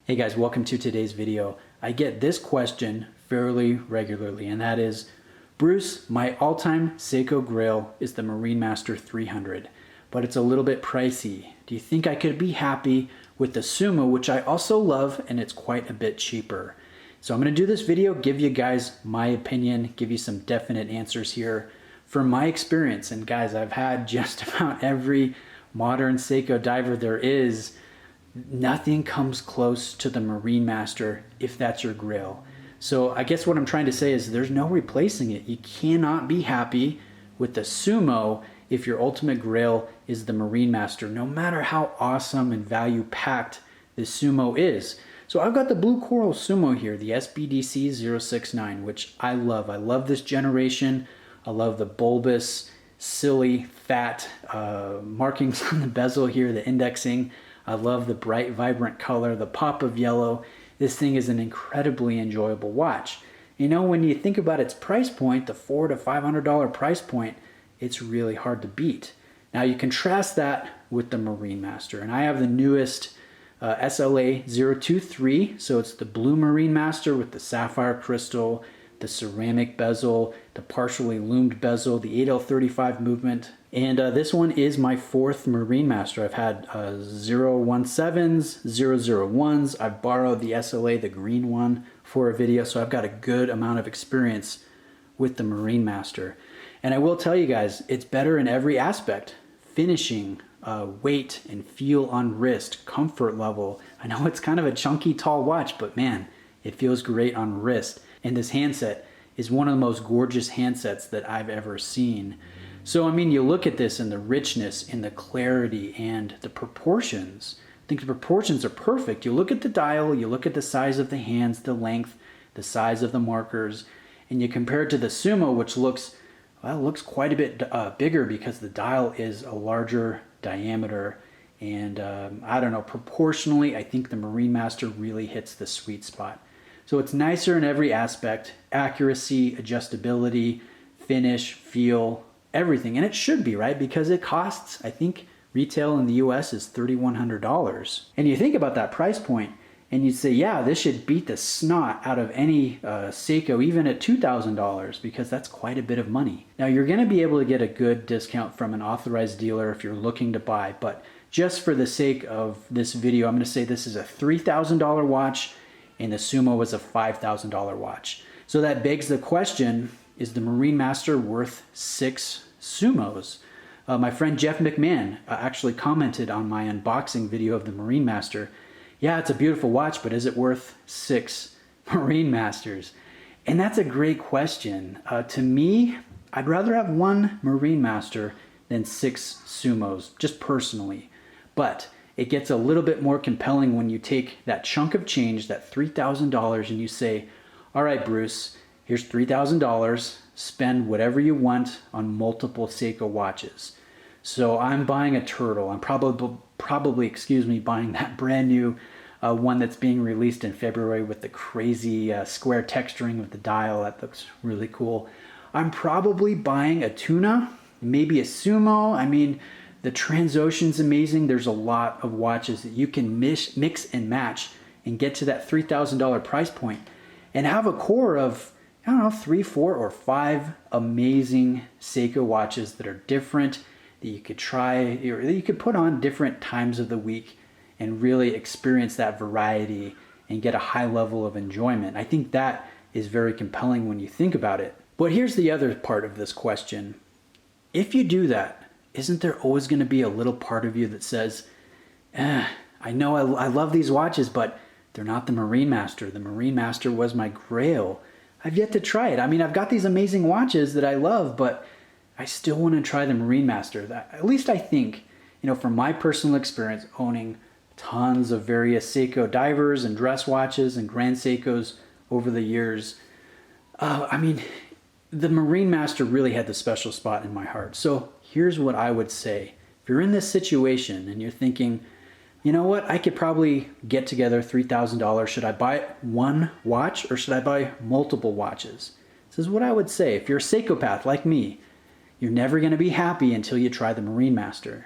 Hey guys, welcome to today's video. I get this question fairly regularly, and that is, Bruce, my all-time Seiko Grail is the Marinemaster 300, but it's a little bit pricey. Do you think I could be happy with the Sumo, which I also love, and it's quite a bit cheaper? So I'm going to do this video, give you guys my opinion, give you some definite answers here from my experience. And guys, I've had just about every modern Seiko diver there is. Nothing comes close to the Marinemaster if that's your Grail. So I guess what I'm trying to say is there's no replacing it. You cannot be happy with the Sumo if your ultimate Grail is the Marinemaster, no matter how awesome and value-packed the Sumo is. So I've got the Blue Coral Sumo here, the SBDC 069, which I love. I love this generation. I love the bulbous, silly, fat markings on the bezel here, the indexing. I love the bright, vibrant color, the pop of yellow. This thing is an incredibly enjoyable watch. You know, when you think about its price point, the $400 to $500 price point, it's really hard to beat. Now you contrast that with the Marinemaster, and I have the newest SLA 023, so it's the blue Marinemaster with the sapphire crystal, the ceramic bezel, the partially loomed bezel, the 8L35 movement. And this one is my fourth Marinemaster. I've had 017s, 001s. I've borrowed the SLA, the green one, for a video, so I've got a good amount of experience with the Marinemaster. And I will tell you guys, it's better in every aspect. Finishing, weight and feel on wrist, comfort level. I know it's kind of a chunky, tall watch, but man, it feels great on wrist. And this handset is one of the most gorgeous handsets that I've ever seen. So, I mean, you look at this and the richness and the clarity and the proportions. I think the proportions are perfect. You look at the dial, you look at the size of the hands, the length, the size of the markers, and you compare it to the Sumo, which looks, well, looks quite a bit bigger because the dial is a larger diameter. And I don't know, proportionally, I think the Marinemaster really hits the sweet spot. So it's nicer in every aspect: accuracy, adjustability, finish, feel, everything. And it should be, right? Because it costs, I think retail in the US is $3,100. And you think about that price point and you say, yeah, this should beat the snot out of any Seiko, even at $2,000, because that's quite a bit of money. Now you're going to be able to get a good discount from an authorized dealer if you're looking to buy, but just for the sake of this video, I'm going to say this is a $3,000 watch and the Sumo was a $5,000 watch. So that begs the question, is the Marinemaster worth 6 Sumos? My friend Jeff McMahon actually commented on my unboxing video of the Marinemaster. Yeah, it's a beautiful watch, but is it worth 6 Marinemasters? And that's a great question. To me, I'd rather have 1 Marinemaster than 6 Sumos, just personally. But it gets a little bit more compelling when you take that chunk of change, that $3,000, and you say, all right, Bruce, here's $3,000, spend whatever you want on multiple Seiko watches. So I'm buying a turtle. I'm probably, excuse me, buying that brand new one that's being released in February with the crazy square texturing with the dial. That looks really cool. I'm probably buying a tuna, maybe a Sumo. I mean, the Transocean's amazing. There's a lot of watches that you can mix and match and get to that $3,000 price point and have a core of, I don't know, 3, 4, or 5 amazing Seiko watches that are different, that you could try, or that you could put on different times of the week and really experience that variety and get a high level of enjoyment. I think that is very compelling when you think about it. But here's the other part of this question. If you do that, isn't there always going to be a little part of you that says, I know I love these watches, but they're not the Marinemaster. The Marinemaster was my Grail. I've yet to try it. I mean, I've got these amazing watches that I love, but I still want to try the Marinemaster. At least I think, you know, from my personal experience owning tons of various Seiko divers and dress watches and Grand Seikos over the years, I mean, the Marinemaster really had the special spot in my heart. So here's what I would say. If you're in this situation and you're thinking, you know what, I could probably get together $3,000. Should I buy one watch or should I buy multiple watches? This is what I would say. If you're a Seikopath like me, you're never going to be happy until you try the Marinemaster.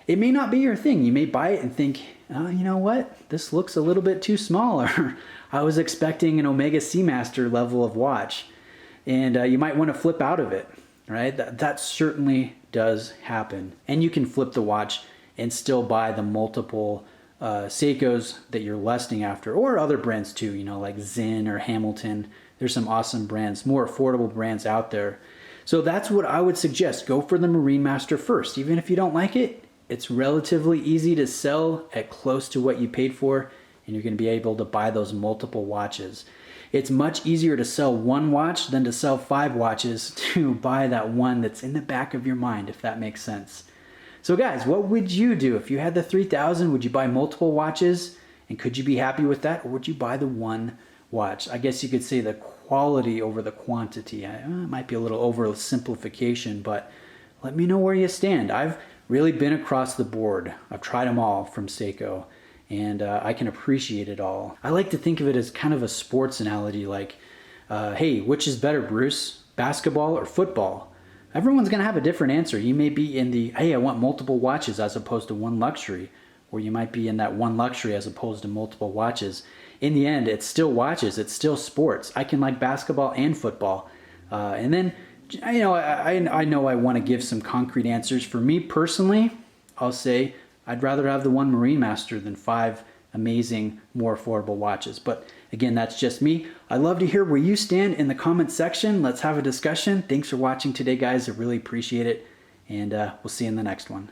it may not be your thing. You may buy it and think, oh, you know what? This looks a little bit too small, or I was expecting an Omega Seamaster level of watch. And you might want to flip out of it, right? That certainly does happen. And you can flip the watch and still buy the multiple Seikos that you're lusting after, or other brands too, you know, like Zen or Hamilton. There's some awesome brands, more affordable brands out there. So that's what I would suggest. Go for the Marinemaster first. Even if you don't like it, it's relatively easy to sell at close to what you paid for, and you're going to be able to buy those multiple watches. It's much easier to sell one watch than to sell 5 watches to buy that one that's in the back of your mind, if that makes sense. So guys, what would you do if you had the 3000? Would you buy multiple watches, and could you be happy with that, or would you buy the one watch? I guess you could say the quality over the quantity. It might be a little oversimplification, but let me know where you stand. I've really been across the board. I've tried them all from Seiko, and I can appreciate it all. I like to think of it as kind of a sports analogy, like, hey, which is better, Bruce, basketball or football? Everyone's gonna have a different answer. You may be in the, hey, I want multiple watches as opposed to one luxury, or you might be in that one luxury as opposed to multiple watches. In the end, it's still watches, it's still sports. I can like basketball and football. And then, you know, I know I want to give some concrete answers. For me personally, I'll say I'd rather have the one Marinemaster than 5 amazing, more affordable watches. But again, that's just me. I'd love to hear where you stand in the comment section. Let's have a discussion. Thanks for watching today, guys. I really appreciate it. And we'll see you in the next one.